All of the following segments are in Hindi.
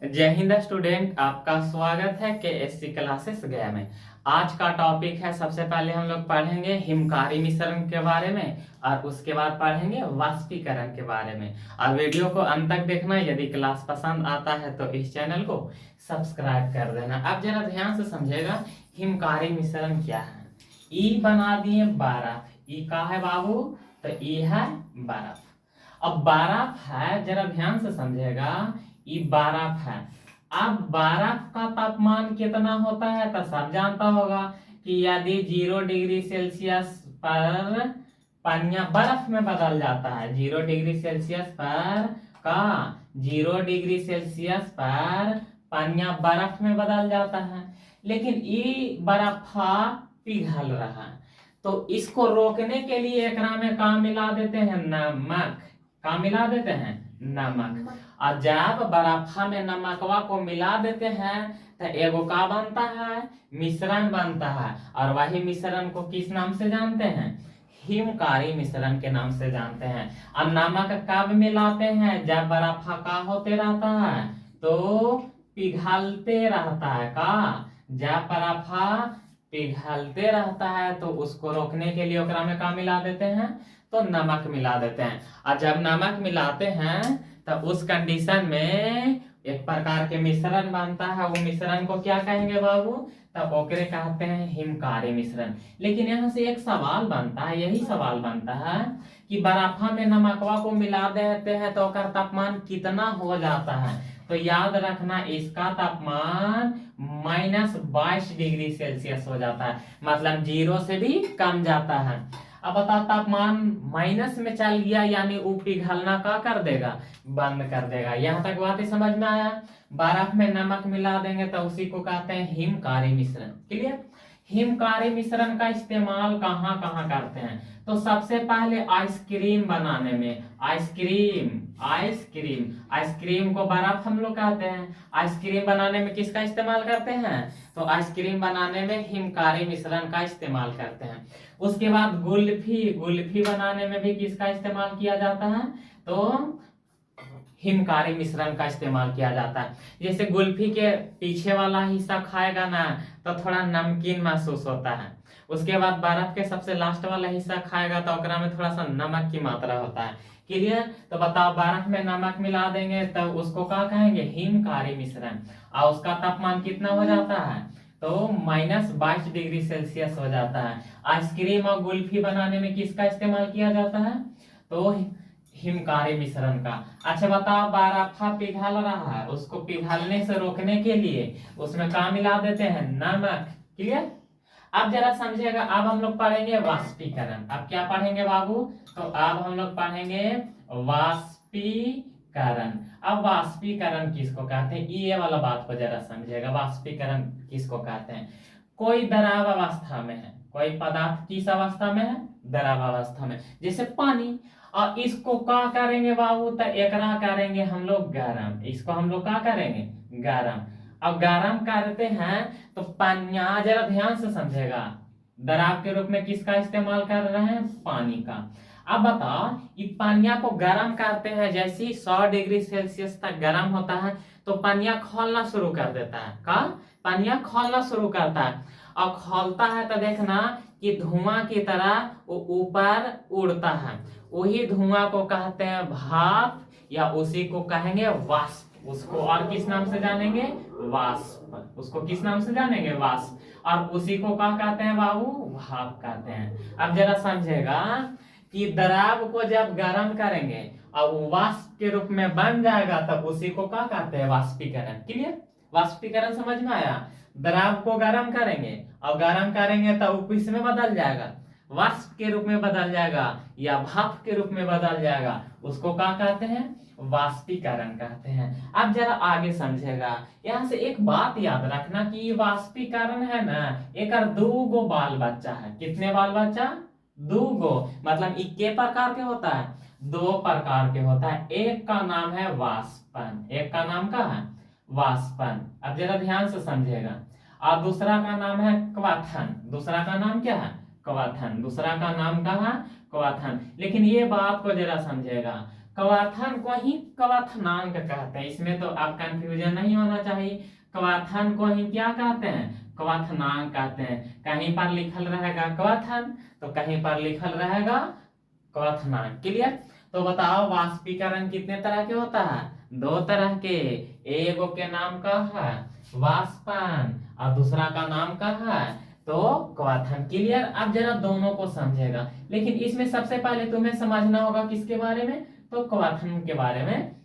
जय हिंद स्टूडेंट, आपका स्वागत है के क्लासेस गया में। आज का टॉपिक है, सबसे पहले हम लोग पढ़ेंगे हिमकारी मिश्रण के बारे में और उसके बाद पढ़ेंगे वाष्पीकरण के बारे में। और वीडियो को अंत तक देखना। यदि क्लास पसंद आता है तो इस चैनल को सब्सक्राइब कर देना। अब जरा ध्यान से समझेगा हिमकारी मिश्रण क्या है। ई बना दिए बर्फ। ई का है बाबू? तो ई है बर्फ। अब बर्फ है, जरा ध्यान से समझेगा, ये बर्फ है। अब बर्फ का तापमान कितना होता है तो सब जानता होगा कि यदि 0 डिग्री सेल्सियस पर पानिया बर्फ में बदल जाता है, 0 डिग्री सेल्सियस पर का 0 डिग्री सेल्सियस पर पानिया बर्फ में बदल जाता है, लेकिन ये बर्फा पिघल रहा है। तो इसको रोकने के लिए एकरा में का मिला देते हैं? नमक। का मिला देते हैं? नमक। और जब बर्फा में नमकवा को मिला देते हैं तो एगो का बनता है? मिश्रण बनता है। और वही मिश्रण को किस नाम से जानते हैं? हिमकारी मिश्रण के नाम से जानते हैं। अब नमक कब मिलाते हैं? जब बर्फा का होते रहता है तो पिघलते रहता है। का जब बर्फा पिघलते रहता है तो उसको रोकने के लिए ओकरा में का मिला देते हैं? तो नमक मिला देते हैं। और जब नमक मिलाते हैं तब उस कंडीशन में एक प्रकार के मिश्रण बनता है। वो मिश्रण को क्या कहेंगे बाबू? तब ओकरे कहते हैं हिमकारी मिश्रण। लेकिन यहाँ से एक सवाल बनता है, यही सवाल बनता है कि बर्फा में नमकवा को मिला देते हैं तो ओकर तापमान कितना हो जाता है? तो याद रखना, इसका तापमान -22 डिग्री सेल्सियस हो जाता है, मतलब 0 से भी कम जाता है। अब बता, तापमान माइनस में चल गया यानी वो पिघलना का कर देगा? बंद कर देगा। यहाँ तक बात समझ में आया? बर्फ में नमक मिला देंगे तो उसी को कहते हैं हिमकारी मिश्रण। क्लियर? हिमकारी मिश्रण का इस्तेमाल कहाँ कहाँ करते हैं? तो सबसे पहले आइसक्रीम बनाने में। आइसक्रीम आइसक्रीम आइसक्रीम को बर्फ हम लोग कहते हैं। आइसक्रीम बनाने में किसका इस्तेमाल करते हैं? तो आइसक्रीम बनाने में हिमकारी मिश्रण का इस्तेमाल करते हैं। उसके बाद गुल्फी गुल्फी बनाने में भी किसका इस्तेमाल किया जाता है? तो हिमकारी मिश्रण का इस्तेमाल किया जाता है। जैसे गुल्फी के पीछे वाला हिस्सा खाएगा ना तो थोड़ा नमकीन महसूस होता है। उसके बाद बर्फ के सबसे लास्ट वाला हिस्सा खाएगा तो ओकरा में थोड़ा सा नमक की मात्रा होता है। क्लियर? तो बताओ, बर्फ में नमक मिला देंगे तो उसको क्या कहेंगे? हिमकारी मिश्रण। और उसका तापमान कितना हो जाता है? तो -22 डिग्री सेल्सियस हो जाता है। आइसक्रीम और गुल्फी बनाने में किसका इस्तेमाल किया जाता है? तो हिमकारी मिश्रण का। अच्छा बताओ, बर्फा पिघल रहा है, उसको पिघलने से रोकने के लिए उसमें क्या मिला देते हैं? नमक। क्लियर? अब जरा समझिएगा, अब हम लोग पढ़ेंगे वाष्पीकरण। अब क्या पढ़ेंगे बाबू? तो अब हम लोग पढ़ेंगे वाष्पीकरण। अब वाष्पीकरण किसको कहते हैं ये वाला बात को जरा समझिएगा। वाष्पीकरण किसको कहते हैं? कोई द्रव अवस्था में है, कोई पदार्थ किस अवस्था में है? द्रव अवस्था में, जैसे पानी। और इसको क्या करेंगे बाबू? तो एकरा करेंगे हम लोग गरम। इसको हम लोग क्या करेंगे? गरम। अब गरम करते हैं तो पनिया, जरा ध्यान से समझेगा, दराब के रूप में किसका इस्तेमाल कर रहे हैं? पानी का। अब बताओ, ये पानिया को गर्म करते हैं, जैसे ही 100 डिग्री सेल्सियस तक गर्म होता है तो पानिया खोलना शुरू कर देता है। का पानिया खोलना शुरू करता है। और खोलता है तो देखना कि धुआं की तरह वो ऊपर उड़ता है। वही धुआं को कहते हैं भाप, या उसी को कहेंगे वाष्प। उसको और किस नाम से जानेंगे? वाष्प। उसको किस नाम से जानेंगे? वाष्प। और उसी को क्या कहते हैं बाबू? भाप कहते हैं। अब जरा समझेगा कि द्रव को जब गर्म करेंगे और वो वाष्प के रूप में बन जाएगा तब उसी को क्या कहते हैं? वाष्पीकरण। क्लियर? वाष्पीकरण समझ में आया? द्रव को गर्म करेंगे और गर्म करेंगे तो वो किस में बदल जाएगा? वाष्प के रूप में बदल जाएगा या भाप के रूप में बदल जाएगा। उसको क्या कहते हैं? वाष्पीकरण कहते हैं। अब जरा आगे समझेगा, यहाँ से एक बात याद रखना कि ये वाष्पीकरण है ना, एक दो गो बाल बच्चा है। कितने बाल बच्चा? दो गो। मतलब इक्के प्रकार के होता है? दो प्रकार के होता है। एक का नाम है वाष्पन। एक का नाम का है? वाष्पन। अब जरा ध्यान से समझेगा। और दूसरा का नाम है क्वथन। दूसरा का नाम क्या है? क्वथन। दूसरा का नाम क्या है? क्वथन। लेकिन ये बात को जरा समझेगा, क्वथन को ही क्वथनांक कहते हैं। इसमें तो अब कंफ्यूजन नहीं होना चाहिए। क्वथन को ही क्या कहते हैं? क्वथनांक कहते हैं। कहीं पर लिखल रहेगा क्वथन तो कहीं पर लिखल रहेगा क्वथनांक। क्लियर? तो बताओ वाष्पीकरण कितने तरह के होता है? दो तरह के। एगो के नाम का है वाष्पन और दूसरा का नाम का है तो क्वथन। क्लियर? अब जरा दोनों को समझेगा, लेकिन इसमें सबसे पहले तुम्हें समझना होगा किसके बारे में? तो क्वथन के बारे में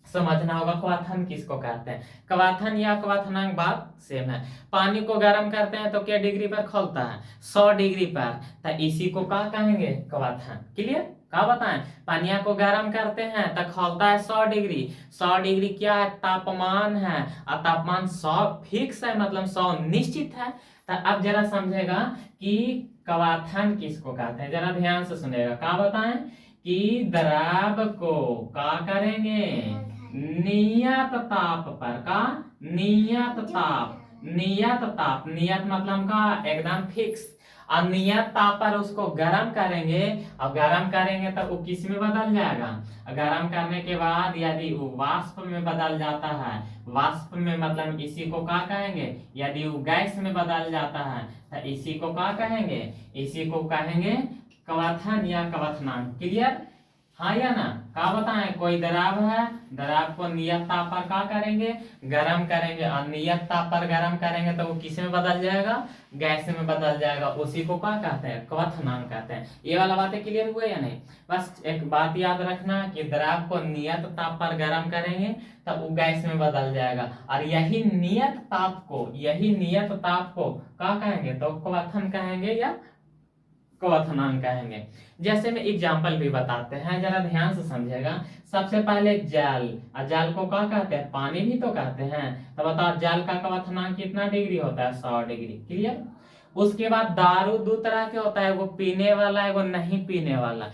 समझना होगा। क्वथन किसको कहते हैं? क्वथन या क्वथनांक बात सेम है। पानी को गर्म करते हैं तो क्या डिग्री पर खौलता है? 100 डिग्री पर। तो इसी को क्या कहेंगे? क्वथन। क्लियर? क्या बताएं? पानिया को गर्म करते हैं तो खौलता है 100 डिग्री। 100 डिग्री क्या है? तापमान है। और तापमान 100 फिक्स है, मतलब 100 निश्चित है। तो अब जरा समझेगा कि क्वथन किसको कहते हैं। जरा ध्यान से सुनेगा। क्या बताएं? कि द्रव को क्या करेंगे? नियत ताप पर। का? नियत ताप। नियत ताप, नियत मतलब का एकदम फिक्स। और नियत ताप पर उसको गर्म करेंगे। और गर्म करेंगे तो वो किस में बदल जाएगा? गर्म करने के बाद यदि वो वाष्प में बदल जाता है, वाष्प में मतलब इसी को क्या कहेंगे? यदि वो गैस में बदल जाता है तो इसी को क्या कहेंगे? इसी को कहेंगे क्वथन या क्वथनांक। क्लियर? हाँ या ना? क्या बताएं? कोई द्रव है, द्रव को नियत ताप पर क्या करेंगे? गरम करेंगे। और नियत ताप पर गरम करेंगे तो वो किस में बदल जाएगा? गैस में बदल जाएगा। उसी को क्या कहते हैं? क्वथनांक कहते हैं। ये वाला बातें क्लियर हुए या नहीं? बस एक बात याद रखना कि द्रव को नियत ताप पर गरम करेंगे तब वो गैस में बदल जाएगा। और यही नियत ताप को क्या कहेंगे? तो क्वथन कहेंगे या क्वथनांक कहेंगे। जैसे में एग्जाम्पल भी बताते हैं, जरा ध्यान से समझेगा। सबसे पहले जल, और जल को क्या कहते हैं? पानी भी तो कहते हैं। तो बताओ जल का क्वथनांक कितना डिग्री होता है? 100 डिग्री। क्लियर? उसके बाद दारू दो तरह के होता है, एगो पीने वाला एगो नहीं पीने वाला।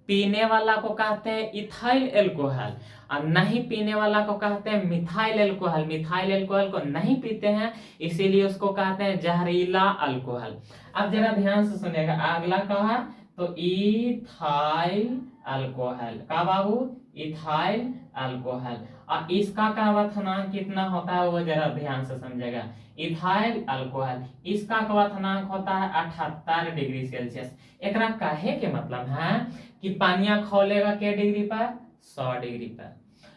पीने वाला को कहते हैं इथाइल एल्कोहल और नहीं पीने वाला को कहते हैं मिथाइल एल्कोहल। मिथाइल एल्कोहल को नहीं पीते हैं इसीलिए उसको कहते हैं जहरीला अल्कोहल। अब जरा ध्यान से सुनिएगा। अगला कहा तो इथाइल अल्कोहल। का बाबू? Ethyl alcohol. और इसका क्वथनांक कितना होता है वो जरा ध्यान से समझेगा। इथाइल अल्कोहल, इसका क्वथनांक होता है 78 डिग्री सेल्सियस। एकरा कहे के मतलब है कि पानिया खौलेगा के डिग्री पर? 100 डिग्री पर।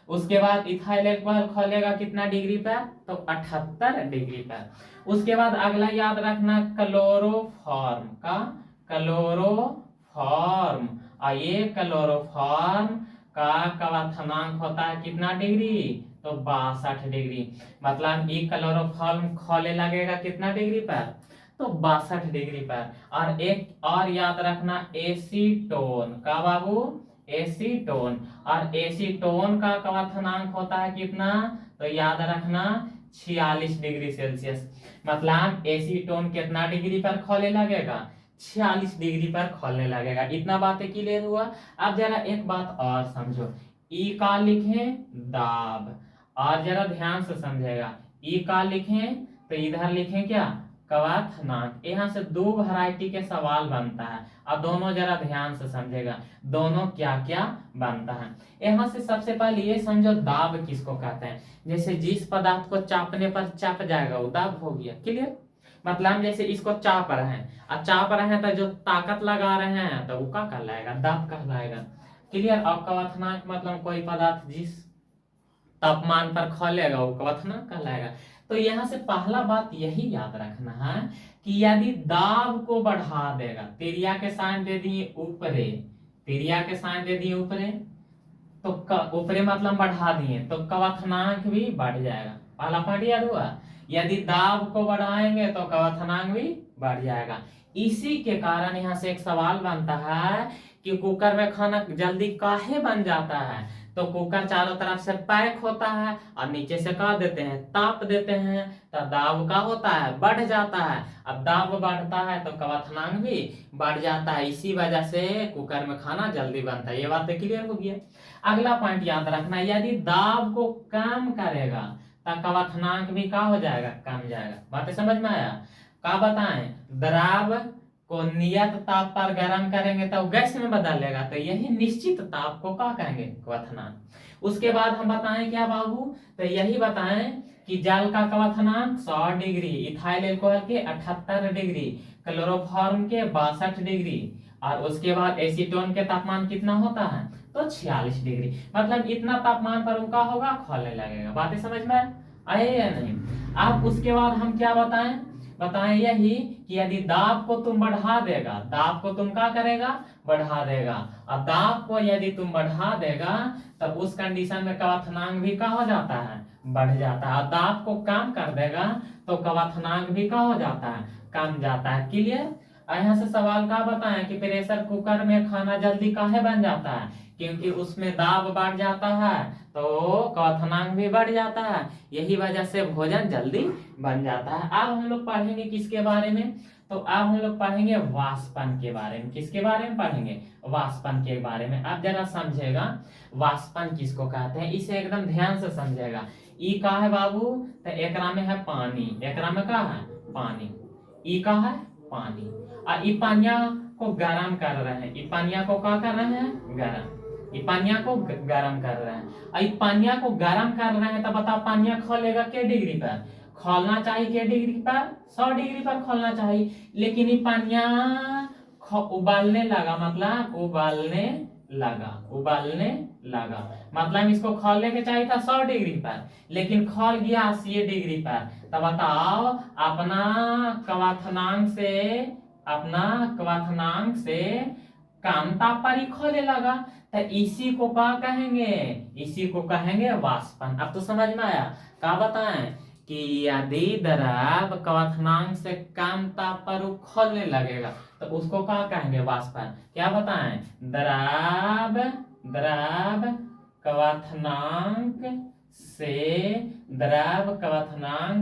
उसके बाद इथाइल अल्कोहल खौलेगा कितना डिग्री पर? तो 78 डिग्री पर। उसके बाद अगला याद रखना क्लोरोफॉर्म। का? क्लोरोफॉर्म। और ये क्लोरोफॉर्म का क्वथनांक होता है कितना डिग्री? तो 62 डिग्री। मतलब ये क्लोरोफॉर्म खौले लगेगा कितना डिग्री पर? तो 62 डिग्री पर। और एक और याद रखना एसीटोन। का बाबू? एसीटोन। और एसीटोन का क्वथनांक होता है कितना? तो याद रखना 46 डिग्री सेल्सियस। मतलब एसीटोन कितना डिग्री पर खौले लगेगा? 46 डिग्री पर खौलने लगेगा। इतना बातें क्लियर हुआ? अब जरा एक बात और समझो। ई का लिखें? दाब। और जरा ध्यान से समझेगा। ई का लिखें तो इधर लिखें क्या? क्वथनांक। यहाँ से दो वैरायटी के सवाल बनता है और दोनों जरा ध्यान से समझेगा दोनों क्या क्या बनता है। यहाँ से सबसे पहले ये समझो दाब किसको कहते हैं। जैसे जिस पदार्थ को चापने पर चाप जाएगा वो दाब हो गया। क्लियर? मतलब जैसे इसको चाप रहे हैं और चाप रहे हैं तो जो ताकत लगा रहे हैं तो वो क्या कहलाएगा? दाब कहलाएगा। क्लियर? और क्वथनांक मतलब कोई पदार्थ जिस तापमान पर खौलेगा वो क्वथनांक कहलाएगा। तो यहाँ से पहला बात यही याद रखना है कि यदि दाब को बढ़ा देगा, तिरिया के साइन दे दिए ऊपरे, तिरिया के साइन दे दिए ऊपरे तो ऊपरे मतलब बढ़ा दिए तो क्वथनांक भी बढ़ जाएगा। पहला पॉइंट याद हुआ? यदि दाब को बढ़ाएंगे तो क्वथनांक भी बढ़ जाएगा। इसी के कारण यहाँ से एक सवाल बनता है कि कुकर में खाना जल्दी काहे बन जाता है? तो कुकर चारों तरफ से पैक होता है और नीचे से क्या देते हैं? ताप देते हैं तो दाब का होता है? बढ़ जाता है। अब दाब बढ़ता है तो क्वथनांक भी बढ़ जाता है। इसी वजह से कुकर में खाना जल्दी बनता है। ये बात क्लियर हो गया? अगला पॉइंट याद रखना, यदि दाब को कम करेगा तो क्वथनांक भी क्या हो जाएगा? कम जाएगा। बातें समझ में आया? क्या बताएं? द्रव को नियत ताप पर गर्म करेंगे तो गैस में बदलेगा, तो यही निश्चित ताप को क्या कहेंगे, क्वथनांक। उसके बाद हम बताएं क्या बाबू, तो यही बताएं कि जल का क्वथनांक 100 डिग्री, इथाइल एल्कोहल के 78 डिग्री, क्लोरोफॉर्म के 62 डिग्री, और उसके बाद एसीटोन के तापमान कितना होता है, तो 46 डिग्री। मतलब इतना तापमान पर उनका होगा, खोलने लगेगा। बातें समझ में आए या नहीं। अब उसके बाद हम क्या बताएं यही कि यदि दाब को तुम बढ़ा देगा, दाब को तुम क्या करेगा, बढ़ा देगा, और दाब को यदि तुम बढ़ा देगा तब उस कंडीशन में क्वथनांक भी क्या हो जाता है, बढ़ जाता है। और दाब को कम कर देगा तो क्वथनांक भी क्या हो जाता है, कम जाता है। क्लियर। यहाँ से सवाल का बताएं कि प्रेशर कुकर में खाना जल्दी काहे बन जाता है, क्योंकि उसमें दाब बढ़ जाता है तो क्वथनांक भी बढ़ जाता है, यही वजह से भोजन जल्दी बन जाता है। अब हम लोग पढ़ेंगे किसके बारे में, तो अब हम लोग पढ़ेंगे वाष्पन के बारे में। किसके बारे में पढ़ेंगे, वाष्पन के बारे में। अब जरा समझेगा वाष्पन किसको कहते हैं, इसे एकदम ध्यान से समझेगा। ई का है बाबू, तो एकरा में है पानी, एकरा में का है, पानी। ई का है पानी, और ई पानिया को गर्म कर रहे हैं, ई पानिया को क्या कर रहे हैं, गर्म। ई पानिया को गर्म कर रहे हैं, और ई पानिया को गर्म कर रहे हैं, तो बताओ पानिया खोलेगा के डिग्री पर, खोलना चाहिए के डिग्री पर, 100 डिग्री पर खोलना चाहिए। लेकिन ये पानिया उबालने लगा, मतलब उबालने लगा, मतलब इसको खोलने के चाहिए था 100 डिग्री पर, लेकिन खोल गया 80 डिग्री पर। तो बताओ अपना क्वथनांक से कम ताप पर ही खोले लगा, तो इसी को क्या कहेंगे, इसी को कहेंगे वाष्पन। अब तो समझ में आया। क्या बताएं कि यदि द्रव क्वथनांक से कम ताप पर खोलने लगेगा तो उसको क्या कहेंगे, वाष्पन। क्या बताएं, द्रव क्वथनांक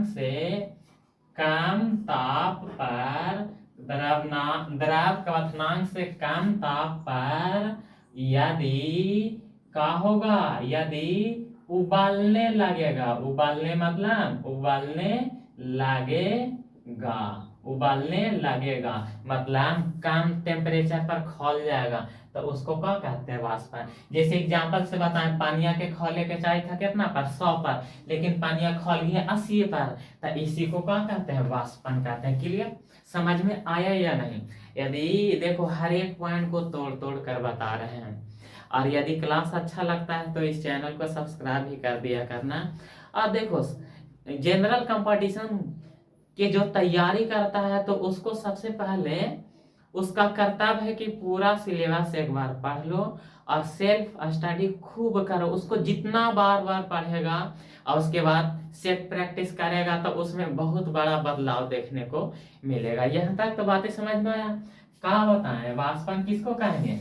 से कम ताप पर, द्रव क्वथनांक से कम ताप पर यदि क्या होगा, यदि उबालने लगेगा, उबालने मतलब उबालने लगेगा मतलब कम टेम्परेचर पर खोल जाएगा, तो उसको क्या कहते हैं, वाष्पन। जैसे एग्जांपल से बताएं, पानिया के खोले के चाहिए था कितना पर, 100 पर, लेकिन पानिया खोल गया 80 पर, तो इसी को क्या कहते हैं, वाष्पन कहते हैं। क्लियर, समझ में आया या नहीं। यदि देखो हर एक पॉइंट को तोड़ तोड़ कर बता रहे हैं, और यदि क्लास अच्छा लगता है तो इस चैनल को सब्सक्राइब भी कर दिया करना। और देखो जनरल कंपटीशन के जो तैयारी करता है तो उसको सबसे पहले उसका कर्तव्य है कि पूरा सिलेबस एक बार पढ़ लो और सेल्फ स्टडी खूब करो। उसको जितना बार बार पढ़ेगा और उसके बाद सेट प्रैक्टिस करेगा तो उसमें बहुत बड़ा बदलाव देखने को मिलेगा। यहाँ तक तो बातें समझ में आया। क्या बताएं वाष्पन किसको कहेंगे,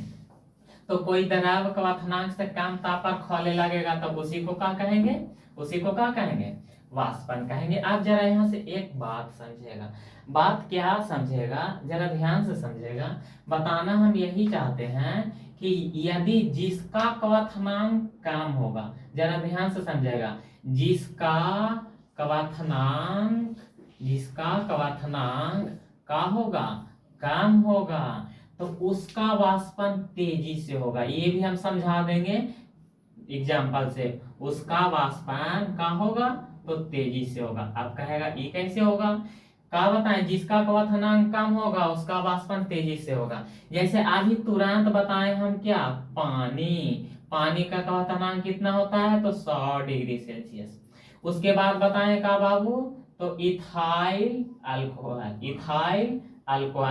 तो कोई द्रव क्वथनांक से कम ताप पर खोलने लगेगा तो उसी को क्या कहेंगे, उसी को क्या कहेंगे, वाष्पन कहेंगे। आप जरा यहाँ से एक बात समझेगा, बात क्या समझेगा, जरा ध्यान से समझेगा। बताना हम यही चाहते हैं कि यदि जिसका क्वथनांक कम होगा, जरा ध्यान से समझेगा, जिसका क्वथनांक का होगा, कम होगा, तो उसका वाष्पन तेजी से होगा। ये भी हम समझा देंगे एग्जाम्पल से। उसका वाष्पन का होगा तो तेजी से होगा। अब कहेगा ये कैसे होगा, क्या बताएं, जिसका क्वथनांक कम होगा उसका वाष्पन तेजी से होगा। जैसे अभी तुरंत बताएं हम क्या, पानी का क्वथनांक कितना होता है, तो 100 डिग्री सेल्सियस। उसके बाद बताएं का बाबू, तो इथाइल अल्कोहल,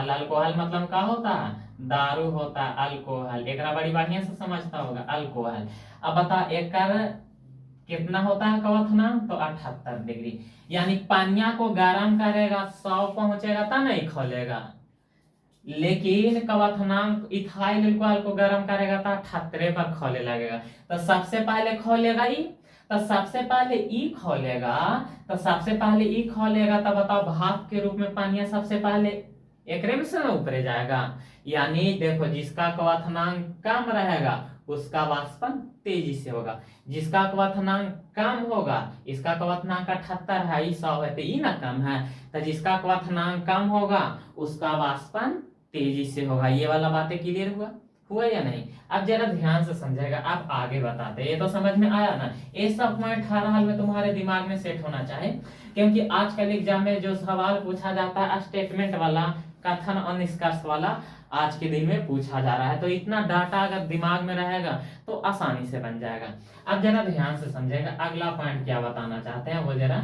अल्कोहल मतलब क्या होता है, दारू होता है, अल्कोहल। एक बड़ी बढ़िया से समझता होगा, अल्कोहल। अब बता एक कितना होता है क्वथनांक, तो 78 डिग्री। यानी पानिया को गर्म करेगा 100 पहुंचेगा तब नहीं खोलेगा, लेकिन क्वथनांक इथाइल अल्कोहल को गर्म करेगा तो 78 पर खोले लगेगा। तो सबसे पहले खोलेगा ई खोलेगा, तो बताओ भाप के रूप में पानिया सबसे पहले एक में से ऊपर जाएगा। यानी देखो जिसका क्वथनांक कम रहेगा उसका वाष्पन तेजी से होगा, जिसका क्वथनांक कम होगा, इसका क्वथनांक 78 है, 100 है, तो ये ना कम है, तो जिसका क्वथनांक कम होगा उसका वाष्पन तेजी से होगा। ये वाला बातें क्लियर हुआ या नहीं? अब जरा ध्यान से समझेगा, आप आगे बताते हैं। ये तो समझ में आया ना? ये सब पॉइंट हर हाल में तुम्हारे दिमाग में सेट होना चाहिए, क्योंकि आजकल एग्जाम में जो सवाल पूछा जाता है स्टेटमेंट वाला, कथन और निष्कर्ष वाला, आज के दिन में पूछा जा रहा है। तो इतना डाटा अगर दिमाग में रहेगा तो आसानी से बन जाएगा। अब जरा ध्यान से समझेगा, अगला पॉइंट क्या बताना चाहते हैं वो जरा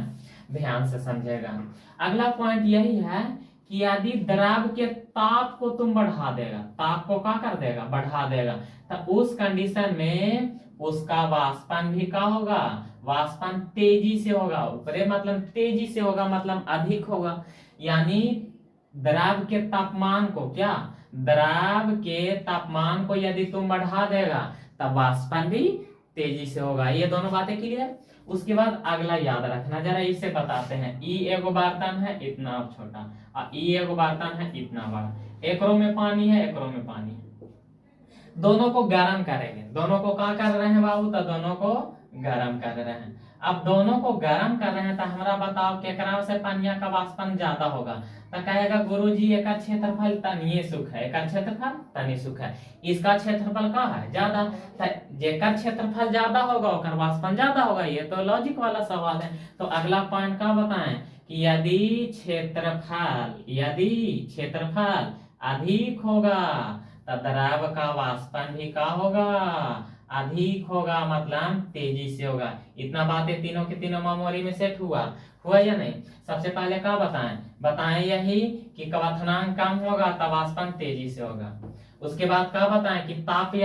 ध्यान से समझेगा। अगला पॉइंट यही है कि यदि द्रव के ताप को तुम बढ़ा देगा, ताप को क्या कर देगा? बढ़ा देगा, तो उस कंडीशन में उसका वाष्पन भी क्या होगा? वाष्पन तेजी से होगा। ऊपरे मतलब तेजी से होगा, मतलब अधिक होगा। यानी द्रव के तापमान को, क्या द्रव के तापमान को यदि तुम बढ़ा देगा तब वाष्पन भी तेजी से होगा। ये दोनों बातें क्लियर? उसके बाद अगला याद रखना, जरा इसे बताते हैं। ई एगो बर्तन है इतना छोटा, और ई एगो बर्तन है इतना बड़ा, एकरो में पानी है, एकरो में पानी है। दोनों को गर्म करेंगे। दोनों को क्या कर रहे हैं बाबू? तो दोनों को गर्म कर रहे हैं। अब दोनों को गर्म कर रहे हैं तो हमारा बताओ केकरा से पानिया का वाष्पन ज्यादा होगा? तो कहेगा गुरुजी एकर क्षेत्रफल तनिए सुख है, एकर क्षेत्रफल तनी सुख है, इसका क्षेत्रफल का है ज्यादा, तो जेकर क्षेत्रफल ज्यादा होगा ओकर वाष्पन ज्यादा होगा। ये तो लॉजिक वाला सवाल है। तो अगला पॉइंट का बताएं कि यदि क्षेत्रफल अधिक होगा तो द्रव का वाष्पन भी का होगा? अधिक होगा, मतलब तेजी से होगा। इतना बातें तीनों के तीनों मेमोरी में सेट हुआ या नहीं? सबसे पहले क्या बताएं यही कि क्वथनांक कम होगा तब वाष्पन तेजी से होगा। उसके बाद क्या बताएं कि ताप